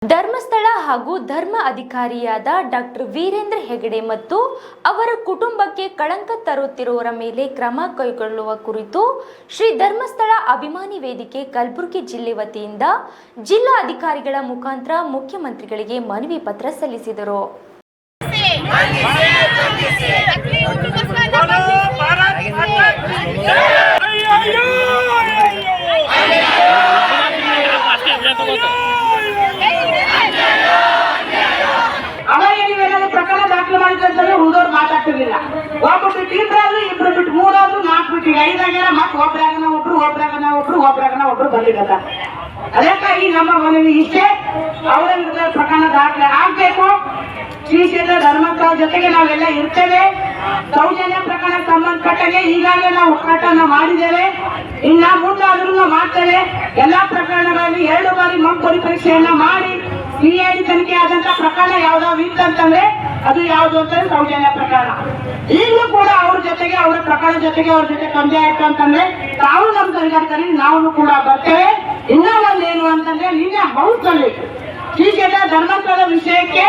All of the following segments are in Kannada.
ಧರ್ಮಸ್ಥಳ ಹಾಗೂ ಧರ್ಮ ಅಧಿಕಾರಿಯಾದ ಡಾಕ್ಟರ್ ವೀರೇಂದ್ರ ಹೆಗಡೆ ಮತ್ತು ಅವರ ಕುಟುಂಬಕ್ಕೆ ಕಳಂಕ ತರುತ್ತಿರುವವರ ಮೇಲೆ ಕ್ರಮ ಕೈಗೊಳ್ಳುವ ಕುರಿತು ಶ್ರೀ ಧರ್ಮಸ್ಥಳ ಅಭಿಮಾನಿ ವೇದಿಕೆ ಕಲಬುರಗಿ ಜಿಲ್ಲೆ ವತಿಯಿಂದ ಜಿಲ್ಲಾ ಅಧಿಕಾರಿಗಳ ಮುಖಾಂತರ ಮುಖ್ಯಮಂತ್ರಿಗಳಿಗೆ ಮನವಿ ಪತ್ರ ಸಲ್ಲಿಸಿದರು. ಪ್ರಕರಣ ದಾಖಲೆ ಮಾಡಿದ್ರೆ ಉಳಿದವ್ರು ಮಾತಾಡ್ತಿರ್ಲಿಲ್ಲ. ಒಬ್ಬಟ್ಟು ಇಬ್ಬರಾದ್ರು, ಇಬ್ರು ಬಿಟ್ಟು ಮೂರಾದ್ರು, ನಾಲ್ಕು ಬಿಟ್ಟು ಐದಾಗ್ಯಾರ, ಮತ್ತೆ ಒಬ್ರಾಗನ ಒಬ್ರು ಬಂದಿದ್ದ. ಅದಕ್ಕಾಗಿ ನಮ್ಮ ಮನವಿ ಇಷ್ಟೇ, ಅವರ ವಿರುದ್ಧ ಪ್ರಕರಣ ದಾಖಲೆ ಆಗ್ಬೇಕು. ಶ್ರೀ ಕ್ಷೇತ್ರ ಧರ್ಮಸ್ಥಳ ಜೊತೆಗೆ ನಾವೆಲ್ಲ ಇರ್ತೇವೆ. ಸೌಜನ್ಯ ಪ್ರಕರಣ ಸಂಬಂಧಪಟ್ಟಾಗೆ ಈಗಾಗಲೇ ನಾವು ಹೋರಾಟ ಮಾಡಿದ್ದೇವೆ, ಇನ್ನ ಮುಂದಾದ್ರೂ ನಾವು ಮಾಡ್ತೇವೆ. ಎಲ್ಲಾ ಪ್ರಕರಣಗಳಲ್ಲಿ 2 ಬಾರಿ ಮಕ್ಕಳು ಪರೀಕ್ಷೆಯನ್ನ ಮಾಡಿ ಸಿಐಡಿ ತನಿಖೆ ಆದಂತ ಪ್ರಕರಣ ಯಾವ್ದಾದ್ರು ಇತ್ತಂತಂದ್ರೆ ಅದು ಯಾವ್ದು ಅಂತಂದ್ರೆ ಸೌಜನ್ಯ ಪ್ರಕರಣ. ಈಗಲೂ ಕೂಡ ಅವ್ರ ಜೊತೆಗೆ, ಅವರ ಪ್ರಕರಣ ಜೊತೆಗೆ ಅವ್ರ ಜೊತೆ ತೊಂದರೆ ಆಯ್ತು ಅಂತಂದ್ರೆ ತಾವು ನಮ್ಮ ತನಿಖಾಧಿಕಾರಿ ನಾವು ಕೂಡ ಬರ್ತೇವೆ. ಇನ್ನ ಒಂದೇನು ಅಂತಂದ್ರೆ ನಿನ್ನೆ ಹೌಸ್ನಲ್ಲಿ ಶ್ರೀ ಕ್ಷೇತ್ರ ಧರ್ಮಸ್ಥಳದ ವಿಷಯಕ್ಕೆ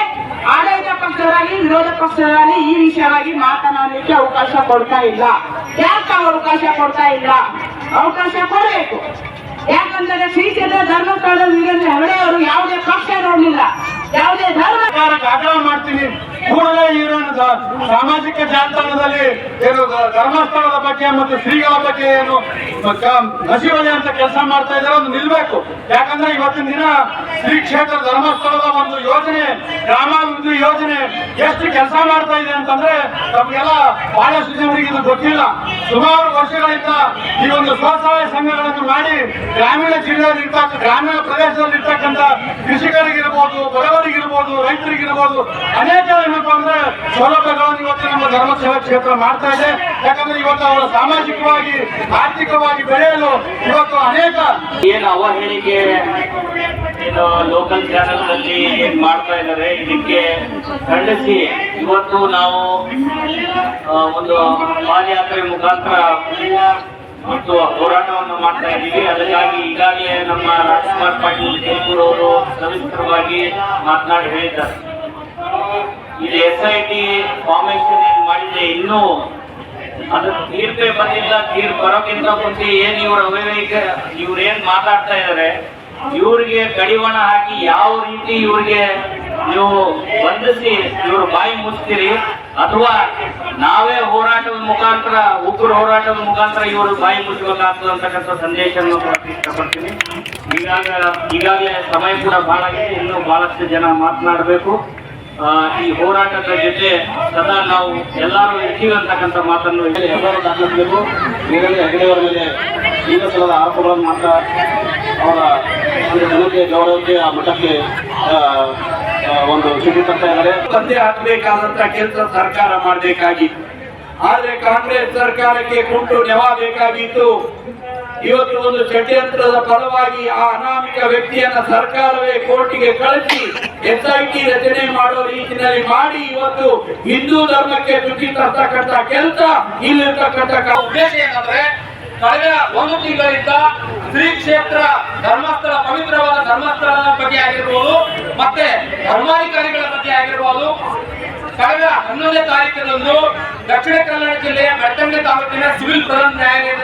ಆಡಳಿತ ಪಕ್ಷದವರಾಗಿ ವಿರೋಧ ಪಕ್ಷದವರಾಗಿ ಈ ವಿಷಯವಾಗಿ ಮಾತನಾಡಲಿಕ್ಕೆ ಅವಕಾಶ ಕೊಡ್ತಾ ಇಲ್ಲ. ಯಾಕೆ ಅವಕಾಶ ಕೊಡ್ತಾ ಇಲ್ಲ? ಅವಕಾಶ ಕೊಡಬೇಕು. ಯಾಕಂದ್ರೆ ಶ್ರೀ ಕ್ಷೇತ್ರ ಧರ್ಮಸ್ಥಳದ ವೀರೇಂದ್ರ ಹೆಗಡೆ ಅವರು ಯಾವುದೇ ಪಕ್ಷ ನೋಡ್ಲಿಲ್ಲ, ಯಾವುದೇ ಧರ್ಮ ಆಗ್ರಹ ಮಾಡ್ತೀನಿ. ಕೂಡಲೇ ಇವರನ್ನು ಸಾಮಾಜಿಕ ಜಾಲತಾಣದಲ್ಲಿ ಏನು ಧರ್ಮಸ್ಥಳದ ಬಗ್ಗೆ ಮತ್ತು ಶ್ರೀಗಳ ಬಗ್ಗೆ ಏನು ನಶಿವಲಿ ಅಂತ ಕೆಲಸ ಮಾಡ್ತಾ ಇದ್ದಾರೆ, ಒಂದು ನಿಲ್ಬೇಕು. ಯಾಕಂದ್ರೆ ಇವತ್ತಿನ ದಿನ ಶ್ರೀ ಕ್ಷೇತ್ರ ಧರ್ಮಸ್ಥಳದ ಒಂದು ಯೋಜನೆ, ಗ್ರಾಮಾಭಿವೃದ್ಧಿ ಯೋಜನೆ ಎಷ್ಟು ಕೆಲಸ ಮಾಡ್ತಾ ಇದೆ ಅಂತಂದ್ರೆ ನಮ್ಗೆಲ್ಲ ಬಹಳಷ್ಟು ಜನರಿಗೆ ಇದು ಗೊತ್ತಿಲ್ಲ. ಸುಮಾರು ವರ್ಷಗಳಿಂದ ಈ ಒಂದು ಸ್ವಸಹಾಯ ಸಂಘಗಳನ್ನು ಮಾಡಿ ಗ್ರಾಮೀಣ ಜಿಲ್ಲೆಯಲ್ಲಿ ಗ್ರಾಮೀಣ ಪ್ರದೇಶದಲ್ಲಿ ಇರ್ತಕ್ಕಂಥ ಕೃಷಿಕರಿಗಿರ್ಬೋದು, ಬಡವರಿಗಿರ್ಬೋದು, ರೈತರಿಗಿರ್ಬೋದು ಅನೇಕ ಏನಪ್ಪಾ ಅಂದ್ರೆ ಸೌಲಭ್ಯಗಳನ್ನು ಇವತ್ತು ನಮ್ಮ ಧರ್ಮಸ್ಥಳ ಕ್ಷೇತ್ರ ಮಾಡ್ತಾ ಇದೆ. ಯಾಕಂದ್ರೆ ಇವತ್ತು ಅವರ ಸಾಮಾಜಿಕವಾಗಿ ಆರ್ಥಿಕವಾಗಿ ಬೆಳೆಯಲು ಇವತ್ತು ಅನೇಕ ಏನು ಅವಹೇಳಿಕೆ ಏನು ಲೋಕಲ್ ಚಾನೆಲ್ ನಲ್ಲಿ ಏನ್ ಮಾಡ್ತಾ ಇದ್ದಾರೆ, ಇದಕ್ಕೆ ಖಂಡಿಸಿ ಇವತ್ತು ನಾವು ಒಂದು ಪಾದಯಾತ್ರೆ ಮುಖಾಂತರ ಮತ್ತು ಹೋರಾಟವನ್ನು ಮಾಡ್ತಾ ಇದ್ದೀವಿ. ಅದಕ್ಕಾಗಿ ಈಗಾಗಲೇ ನಮ್ಮ ರಾಜ್ಕುಮಾರ್ ಪಾಟೀಲ್ ಕೆಂಪೂರ್ ಅವರು ಸವಿಸ್ತರವಾಗಿ ಮಾತನಾಡಿ ಹೇಳಿದ್ದಾರೆ. ಇದು SIT ಫಾರ್ಮೇಶನ್ ಏನ್ ಮಾಡಿದೆ, ಇನ್ನೂ ಅದ್ರ ತೀರ್ಪೇ ಬಂದಿಲ್ಲ. ತೀರ್ಪು ಬರೋಕ್ಕಿಂತ ಮುಂಚೆ ಏನ್ ಇವ್ರ ಅವ್ಯವಹಿಕ ಇವ್ರೇನ್ ಮಾತಾಡ್ತಾ ಇದಾರೆ, ಇವ್ರಿಗೆ ಕಡಿವಾಣ ಹಾಕಿ ಯಾವ ರೀತಿ ಇವ್ರಿಗೆ ನೀವು ಬಂಧಿಸಿ ಇವ್ರ ಬಾಯಿ ಮುಚ್ತೀರಿ, ಅಥವಾ ನಾವೇ ಹೋರಾಟದ ಮುಖಾಂತರ, ಉಗ್ರ ಹೋರಾಟದ ಮುಖಾಂತರ ಇವರು ಬಾಯಿ ಮುಚ್ಚಬೇಕಾಗ್ತದೆ ಅಂತಕ್ಕಂಥ ಸಂದೇಶವನ್ನು ಇಷ್ಟಪಡ್ತೀನಿ. ಈಗಾಗಲೇ ಸಮಯ ಕೂಡ ಬಹಳ ಆಗಿದೆ, ಇನ್ನೂ ಬಹಳಷ್ಟು ಜನ ಮಾತನಾಡಬೇಕು. ಈ ಹೋರಾಟದ ಜೊತೆ ಸದಾ ನಾವು ಎಲ್ಲರೂ ಇರ್ತೀವಿ ಅಂತಕ್ಕಂಥ ಮಾತನ್ನು ಎಲ್ಲರೂ ದಾಖಲಿಸಬೇಕು. ವೀರೇಂದ್ರ ಹೆಗಡೆಯವರ ಮೇಲೆ ಈಗ ಸಲದ ಆರೋಪಗಳನ್ನು ಮಾತ್ರ ಅವರ ಒಂದು ಜನತೆ ಗೌರವಕ್ಕೆ, ಆ ಮಠಕ್ಕೆ ಒಂದು ಸಿಟಿ ತರ್ತಾ ಇದ್ದಾರೆ. ಪತ್ತೆ ಹಾಕಬೇಕಾದಂತ ಕೆಲಸ ಸರ್ಕಾರ ಮಾಡಬೇಕಾಗಿತ್ತು. ಆದ್ರೆ ಕಾಂಗ್ರೆಸ್ ಸರ್ಕಾರಕ್ಕೆ ಕುಂಟು ನೆವ ಬೇಕಾಗಿತ್ತು. ಇವತ್ತು ಒಂದು ಷಡ್ಯಂತ್ರದ ಫಲವಾಗಿ ಆ ಅನಾಮಿಕ ವ್ಯಕ್ತಿಯನ್ನ ಸರ್ಕಾರವೇ ಕೋರ್ಟಿಗೆ ಕಳಿಸಿ SIT ರಚನೆ ಮಾಡೋ ರೀತಿಯಲ್ಲಿ ಮಾಡಿ ಇವತ್ತು ಹಿಂದೂ ಧರ್ಮಕ್ಕೆ ಚ್ಯುತಿ ತರ್ತಕ್ಕಂಥ ಕೆಲಸ ಇಲ್ಲಿರ್ತಕ್ಕಂಥ ಉದ್ದೇಶ ಏನಂದ್ರೆ, ಕಳೆದ 1 ತಿಂಗಳಿಂದ ಶ್ರೀ ಕ್ಷೇತ್ರ ಧರ್ಮಸ್ಥಳ, ಪವಿತ್ರವಾದ ಧರ್ಮಸ್ಥಳದ ಬಗ್ಗೆ ಆಗಿರ್ಬೋದು, ಮತ್ತೆ ಧರ್ಮಾಧಿಕಾರಿಗಳ ಬಗ್ಗೆ ಆಗಿರ್ಬೋದು, ಕಳೆದ 11ನೇ ತಾರೀಕಿನಂದು ದಕ್ಷಿಣ ಕನ್ನಡ ಜಿಲ್ಲೆಯ ಬೆಳ್ತಂಗಡಿ ತಾಲೂಕಿನ ಸಿವಿಲ್ ಪ್ರಧಾನ ನ್ಯಾಯಾಲಯದ